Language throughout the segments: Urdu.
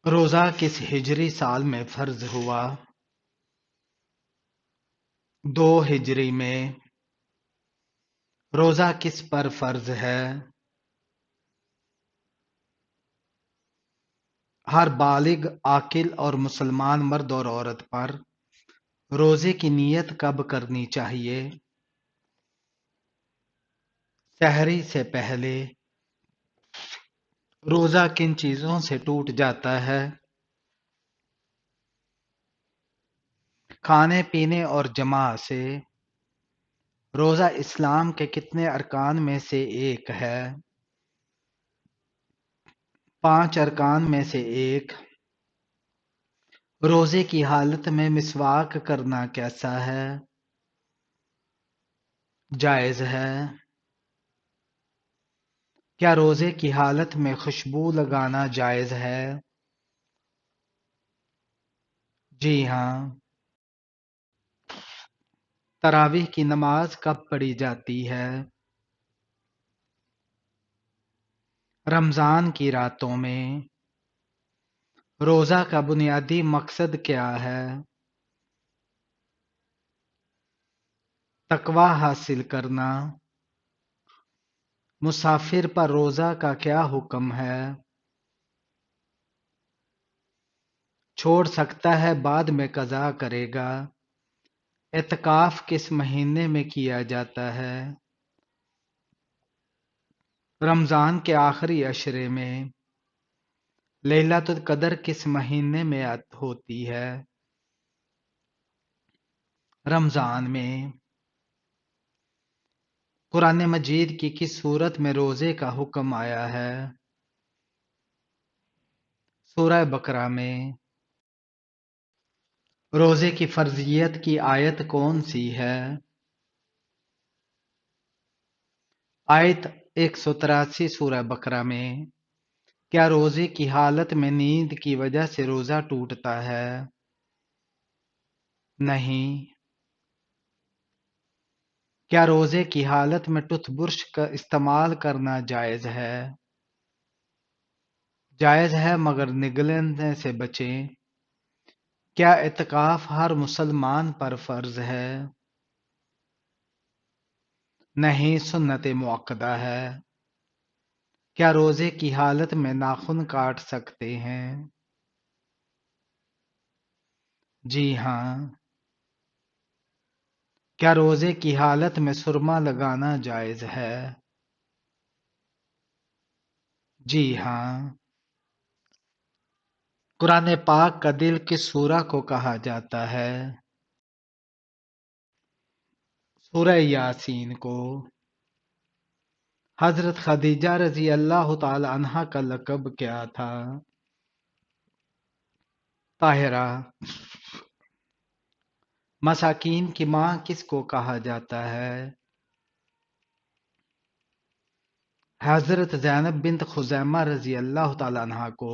روزہ کس ہجری سال میں فرض ہوا؟ 2 ہجری میں۔ روزہ کس پر فرض ہے؟ ہر بالغ عاقل اور مسلمان مرد اور عورت پر روزے کی نیت کب کرنی چاہیے؟ سحری سے پہلے۔ روزہ کن چیزوں سے ٹوٹ جاتا ہے؟ کھانے پینے اور جماع سے۔ روزہ اسلام کے کتنے ارکان میں سے ایک ہے؟ 5 ارکان میں سے ایک۔ روزے کی حالت میں مسواک کرنا کیسا ہے؟ جائز ہے۔ کیا روزے کی حالت میں خوشبو لگانا جائز ہے؟ جی ہاں۔ تراویح کی نماز کب پڑھی جاتی ہے؟ رمضان کی راتوں میں۔ روزہ کا بنیادی مقصد کیا ہے؟ تقوی حاصل کرنا۔ مسافر پر روزہ کا کیا حکم ہے؟ چھوڑ سکتا ہے، بعد میں قضا کرے گا۔ اعتکاف کس مہینے میں کیا جاتا ہے؟ رمضان کے آخری عشرے میں۔ لیلۃ القدر کس مہینے میں ہوتی ہے؟ رمضان میں۔ قرآن مجید کی کس سورت میں روزے کا حکم آیا ہے؟ سورہ بقرہ میں۔ روزے کی فرضیت کی آیت کون سی ہے؟ آیت 183 سورہ بقرہ میں۔ کیا روزے کی حالت میں نیند کی وجہ سے روزہ ٹوٹتا ہے؟ نہیں۔ کیا روزے کی حالت میں ٹوتھ برش کا استعمال کرنا جائز ہے؟ جائز ہے، مگر نگلنے سے بچیں۔ کیا اعتکاف ہر مسلمان پر فرض ہے؟ نہیں، سنت مؤکدہ ہے۔ کیا روزے کی حالت میں ناخن کاٹ سکتے ہیں؟ جی ہاں۔ کیا روزے کی حالت میں سرما لگانا جائز ہے؟ جی ہاں۔ قرآن پاک کا دل کس سورہ کو کہا جاتا ہے؟ سورہ یاسین کو۔ حضرت خدیجہ رضی اللہ تعالی عنہا کا لقب کیا تھا؟ طاہرہ۔ مساکین کی ماں کس کو کہا جاتا ہے؟ حضرت زینب بنت خزیمہ رضی اللہ تعالی عنہا کو۔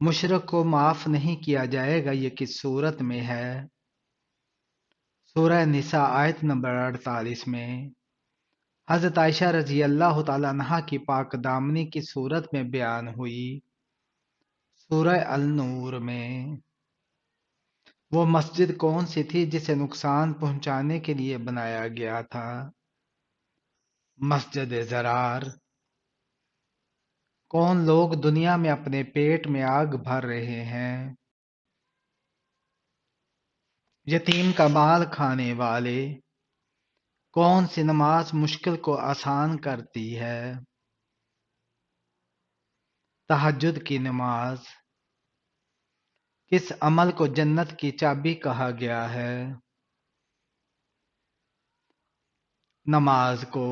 مشرک کو معاف نہیں کیا جائے گا، یہ کس صورت میں ہے؟ سورہ نساء آیت نمبر 48 میں۔ حضرت عائشہ رضی اللہ تعالی عنہا کی پاک دامنی کی صورت میں بیان ہوئی؟ سورہ النور میں۔ وہ مسجد کون سی تھی جسے نقصان پہنچانے کے لیے بنایا گیا تھا؟ مسجد ضرار۔ کون لوگ دنیا میں اپنے پیٹ میں آگ بھر رہے ہیں؟ یتیم کا مال کھانے والے۔ کون سی نماز مشکل کو آسان کرتی ہے؟ تہجد کی نماز۔ کس عمل کو جنت کی چابی کہا گیا ہے؟ نماز کو۔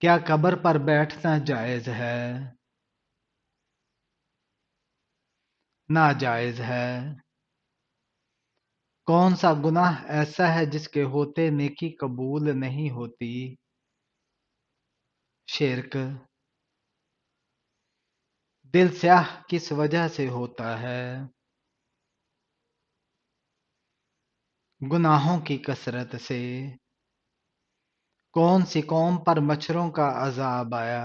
کیا قبر پر بیٹھنا جائز ہے؟ ناجائز ہے۔ کون سا گناہ ایسا ہے جس کے ہوتے نیکی قبول نہیں ہوتی؟ شرک۔ دل سیاہ کس وجہ سے ہوتا ہے؟ گناہوں کی کثرت سے۔ کون سی قوم پر مچھروں کا عذاب آیا؟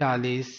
40।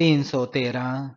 313।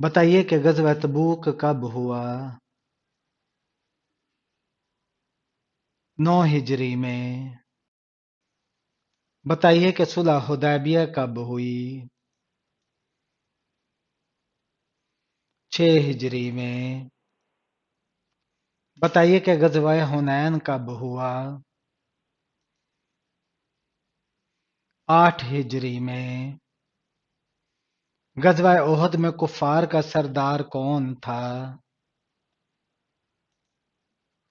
بتائیے کہ غزوہ تبوک کب ہوا؟ 9 ہجری میں۔ بتائیے کہ صلح حدیبیہ کب ہوئی؟ 6 ہجری میں۔ بتائیے کہ غزوہ حنین کب ہوا؟ 8 ہجری میں۔ غزوہ احد میں کفار کا سردار کون تھا؟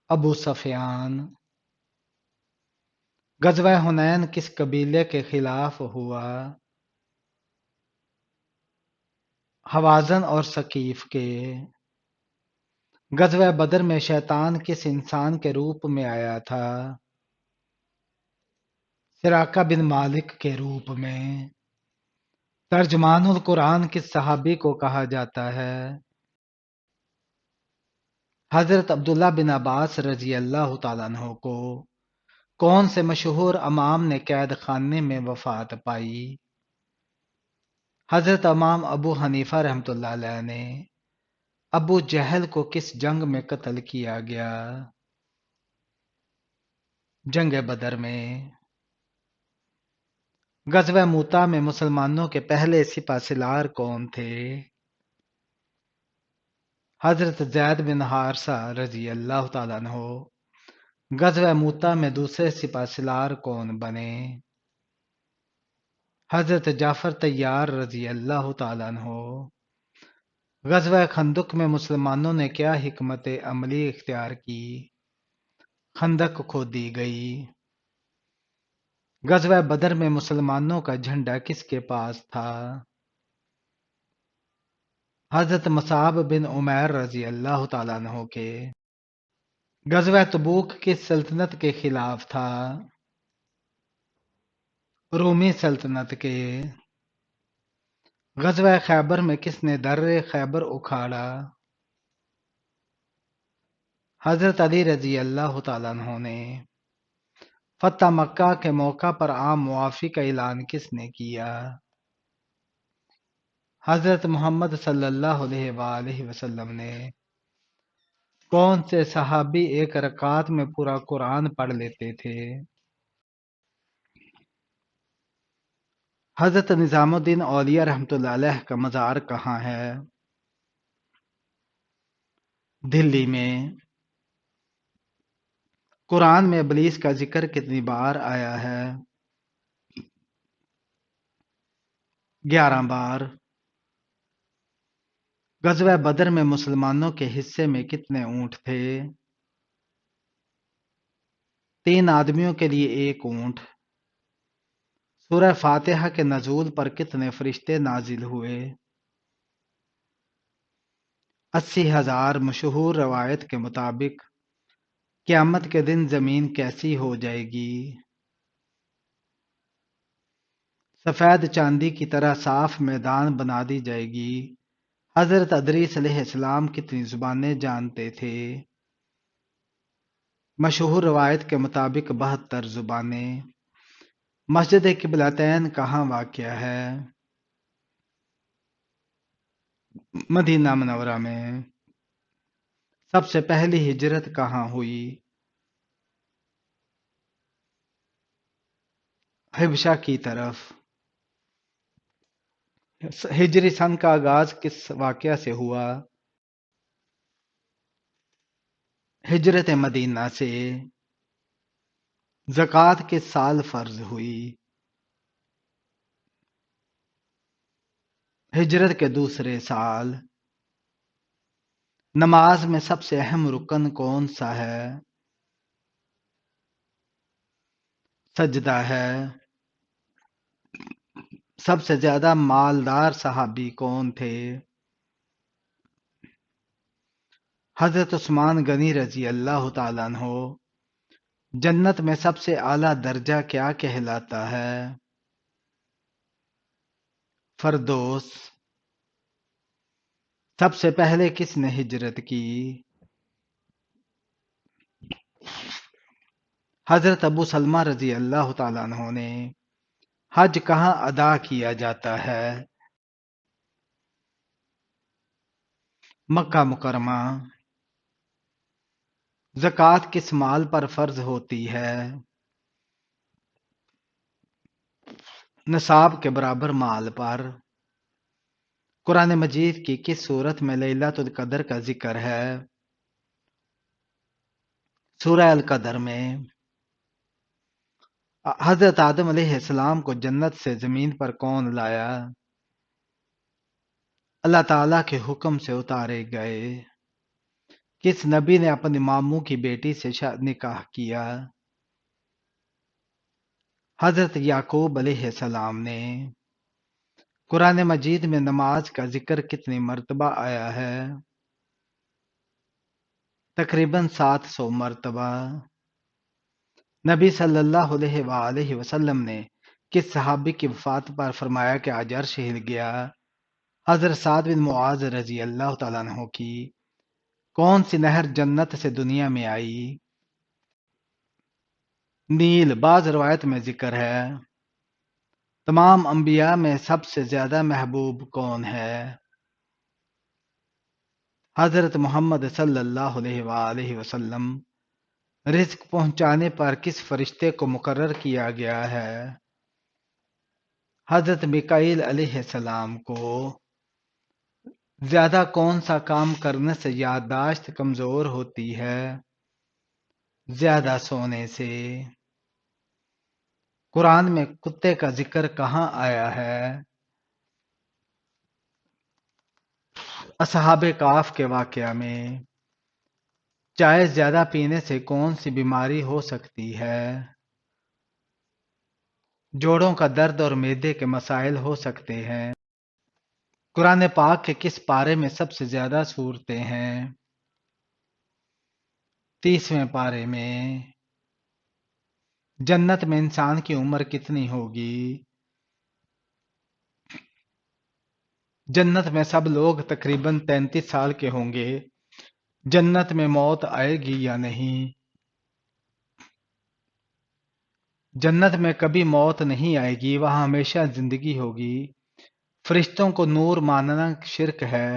ابو سفیان۔ غزوہ حنین کس قبیلے کے خلاف ہوا؟ حوازن اور ثقیف کے۔ غزوہ بدر میں شیطان کس انسان کے روپ میں آیا تھا؟ سراقہ بن مالک کے روپ میں۔ ترجمان القرآن کس صحابی کو کہا جاتا ہے؟ حضرت عبداللہ بن عباس رضی اللہ تعالیٰ عنہ کو کون سے مشہور امام نے قید خانے میں وفات پائی؟ حضرت امام ابو حنیفہ رحمۃ اللہ علیہ نے ابو جہل کو کس جنگ میں قتل کیا گیا؟ جنگ بدر میں۔ غزوہ موتا میں مسلمانوں کے پہلے سپہ سالار کون تھے؟ حضرت زید بن حارثہ رضی اللہ تعالیٰ عنہ۔ غزوہ موتا میں دوسرے سپہ سالار کون بنے؟ حضرت جعفر طیار رضی اللہ تعالیٰ عنہ۔ غزوہ خندق میں مسلمانوں نے کیا حکمت عملی اختیار کی؟ خندق کھودی گئی۔ غزوہ بدر میں مسلمانوں کا جھنڈا کس کے پاس تھا؟ حضرت مصعب بن عمیر رضی اللہ تعالیٰ عنہ کے۔ غزوہ تبوک کس سلطنت کے خلاف تھا؟ رومی سلطنت کے۔ غزوہ خیبر میں کس نے در خیبر اکھاڑا؟ حضرت علی رضی اللہ تعالیٰ عنہ نے۔ فتح مکہ کے موقع پر عام معافی کا اعلان کس نے کیا؟ حضرت محمد صلی اللہ علیہ وآلہ وسلم نے۔ کون سے صحابی ایک رکعت میں پورا قرآن پڑھ لیتے تھے؟ حضرت نظام الدین اولیاء رحمۃ اللہ علیہ کا مزار کہاں ہے؟ دلی میں۔ قرآن میں ابلیس کا ذکر کتنی بار آیا ہے؟ 11 بار۔ غزوہ بدر میں مسلمانوں کے حصے میں کتنے اونٹ تھے؟ 3 آدمیوں کے لیے 1 اونٹ۔ سورہ فاتحہ کے نزول پر کتنے فرشتے نازل ہوئے؟ 80,000۔ مشہور روایت کے مطابق قیامت کے دن زمین کیسی ہو جائے گی؟ سفید چاندی کی طرح صاف میدان بنا دی جائے گی۔ حضرت ادریس علیہ السلام کتنی زبانیں جانتے تھے؟ مشہور روایت کے مطابق 72 زبانیں۔ مسجد قبلتین کہاں واقع ہے؟ مدینہ منورہ میں۔ سب سے پہلی ہجرت کہاں ہوئی؟ حبشہ کی طرف۔ ہجری سن کا آغاز کس واقعہ سے ہوا؟ ہجرت مدینہ سے۔ زکوٰۃ کس سال فرض ہوئی؟ ہجرت کے دوسرے سال۔ نماز میں سب سے اہم رکن کون سا ہے؟ سجدہ ہے۔ سب سے زیادہ مالدار صحابی کون تھے؟ حضرت عثمان غنی رضی اللہ تعالیٰ عنہ۔ جنت میں سب سے اعلیٰ درجہ کیا کہلاتا ہے؟ فردوس۔ سب سے پہلے کس نے ہجرت کی؟ حضرت ابو سلمہ رضی اللہ تعالیٰ عنہ نے۔ حج کہاں ادا کیا جاتا ہے؟ مکہ مکرمہ۔ زکوٰۃ کس مال پر فرض ہوتی ہے؟ نصاب کے برابر مال پر۔ قرآن مجید کی کس سورت میں لیلۃ القدر کا ذکر ہے؟ سورہ القدر میں۔ حضرت آدم علیہ السلام کو جنت سے زمین پر کون لایا؟ اللہ تعالیٰ کے حکم سے اتارے گئے۔ کس نبی نے اپنے ماموں کی بیٹی سے نکاح کیا؟ حضرت یعقوب علیہ السلام نے۔ قرآن مجید میں نماز کا ذکر کتنی مرتبہ آیا ہے؟ تقریباً 700 مرتبہ۔ نبی صلی اللہ علیہ وآلہ وسلم نے کس صحابی کی وفات پر فرمایا کہ آج عرش ہل گیا؟ حضرت سعد بن معاذ رضی اللہ تعالیٰ عنہ کی کون سی نہر جنت سے دنیا میں آئی؟ نیل۔ بعض روایت میں ذکر ہے تمام انبیاء میں سب سے زیادہ محبوب کون ہے؟ حضرت محمد صلی اللہ علیہ وآلہ وسلم۔ رزق پہنچانے پر کس فرشتے کو مقرر کیا گیا ہے؟ حضرت میکائیل علیہ السلام کو۔ زیادہ کون سا کام کرنے سے یادداشت کمزور ہوتی ہے؟ زیادہ سونے سے۔ قرآن میں کتے کا ذکر کہاں آیا ہے؟ اصحاب کہف کے واقعہ میں۔ چائے زیادہ پینے سے کون سی بیماری ہو سکتی ہے؟ جوڑوں کا درد اور معدے کے مسائل ہو سکتے ہیں۔ قرآن پاک کے کس پارے میں سب سے زیادہ سورتیں ہیں؟ 30ویں پارے میں۔ جنت میں انسان کی عمر کتنی ہوگی؟ جنت میں سب لوگ تقریباً 33 سال کے ہوں گے۔ جنت میں موت آئے گی یا نہیں؟ جنت میں کبھی موت نہیں آئے گی، وہاں ہمیشہ زندگی ہوگی۔ فرشتوں کو نور ماننا شرک ہے؟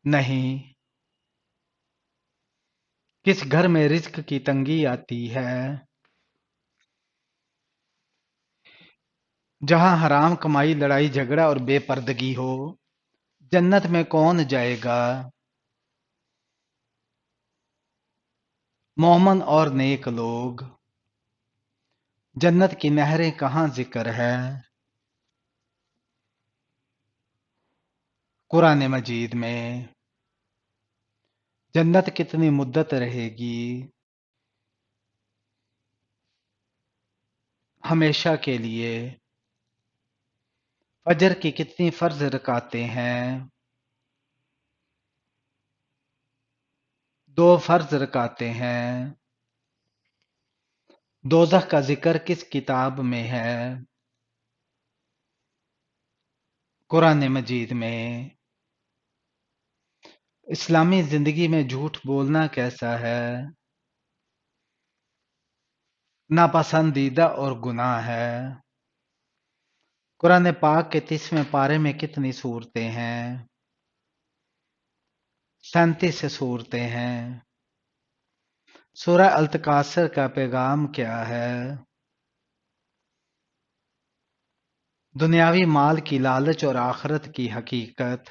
نہیں۔ کس گھر میں رزق کی تنگی آتی ہے؟ جہاں حرام کمائی، لڑائی جھگڑا اور بے پردگی ہو۔ جنت میں کون جائے گا؟ مومن اور نیک لوگ۔ جنت کی نہریں کہاں ذکر ہے؟ قرآن مجید میں۔ جنت کتنی مدت رہے گی؟ ہمیشہ کے لیے۔ فجر کی کتنی فرض رکعتیں ہیں؟ 2 فرض رکعتیں ہیں۔ دوزخ کا ذکر کس کتاب میں ہے؟ قرآن مجید میں۔ اسلامی زندگی میں جھوٹ بولنا کیسا ہے؟ ناپسندیدہ اور گناہ ہے۔ قرآن پاک کے 30ویں پارے میں کتنی سورتیں ہیں؟ 37 سورتیں ہیں۔ سورہ التکاثر کا پیغام کیا ہے؟ دنیاوی مال کی لالچ اور آخرت کی حقیقت۔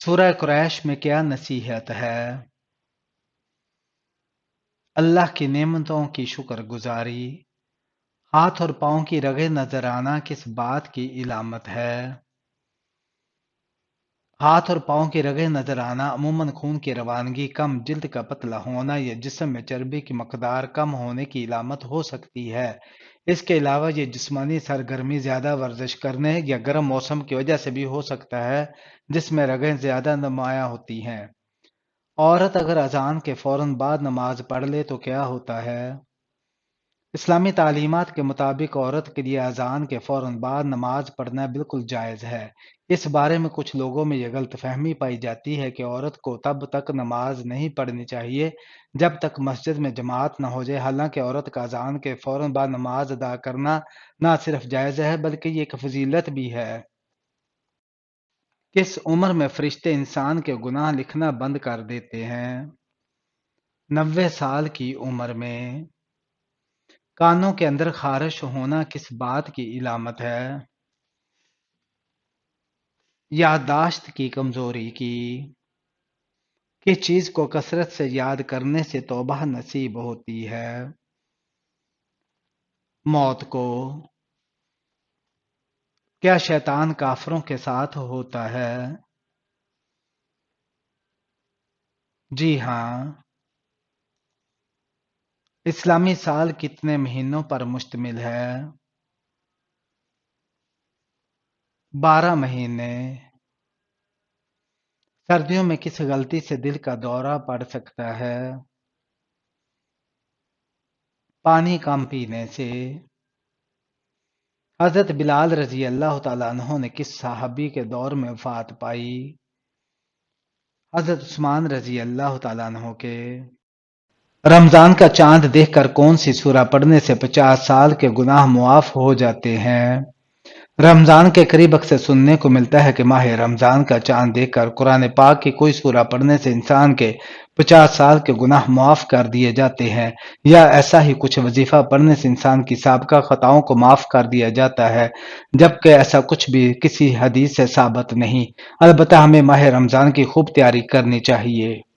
سورہ قریش میں کیا نصیحت ہے؟ اللہ کی نعمتوں کی شکر گزاری۔ ہاتھ اور پاؤں کی رگیں نظر آنا کس بات کی علامت ہے؟ ہاتھ اور پاؤں کی رگیں نظر آنا عموماً خون کی روانگی کم، جلد کا پتلا ہونا یا جسم میں چربی کی مقدار کم ہونے کی علامت ہو سکتی ہے۔ اس کے علاوہ یہ جسمانی سرگرمی، زیادہ ورزش کرنے یا گرم موسم کی وجہ سے بھی ہو سکتا ہے جس میں رگیں زیادہ نمایاں ہوتی ہیں۔ عورت اگر اذان کے فوراً بعد نماز پڑھ لے تو کیا ہوتا ہے؟ اسلامی تعلیمات کے مطابق عورت کے لیے اذان کے فوراً بعد نماز پڑھنا بالکل جائز ہے۔ اس بارے میں کچھ لوگوں میں یہ غلط فہمی پائی جاتی ہے کہ عورت کو تب تک نماز نہیں پڑھنی چاہیے جب تک مسجد میں جماعت نہ ہو جائے، حالانکہ عورت کا اذان کے فوراً بعد نماز ادا کرنا نہ صرف جائز ہے بلکہ یہ ایک فضیلت بھی ہے۔ کس عمر میں فرشتے انسان کے گناہ لکھنا بند کر دیتے ہیں؟ 90 سال کی عمر میں۔ کانوں کے اندر خارش ہونا کس بات کی علامت ہے؟ یادداشت کی کمزوری کی۔ کس چیز کو کثرت سے یاد کرنے سے توبہ نصیب ہوتی ہے؟ موت کو۔ کیا شیطان کافروں کے ساتھ ہوتا ہے؟ جی ہاں۔ اسلامی سال کتنے مہینوں پر مشتمل ہے؟ 12 مہینے۔ سردیوں میں کس غلطی سے دل کا دورہ پڑ سکتا ہے؟ پانی کم پینے سے۔ حضرت بلال رضی اللہ تعالیٰ عنہ نے کس صحابی کے دور میں وفات پائی؟ حضرت عثمان رضی اللہ تعالیٰ عنہ کے۔ رمضان کا چاند دیکھ کر کون سی سورہ پڑھنے سے 50 سال کے گناہ معاف ہو جاتے ہیں؟ رمضان کے قریب اکثر سننے کو ملتا ہے کہ ماہ رمضان کا چاند دیکھ کر قرآن پاک کی کوئی سورہ پڑھنے سے انسان کے 50 سال کے گناہ معاف کر دیے جاتے ہیں، یا ایسا ہی کچھ وظیفہ پڑھنے سے انسان کی سابقہ خطاؤں کو معاف کر دیا جاتا ہے، جبکہ ایسا کچھ بھی کسی حدیث سے ثابت نہیں۔ البتہ ہمیں ماہ رمضان کی خوب تیاری کرنی چاہیے۔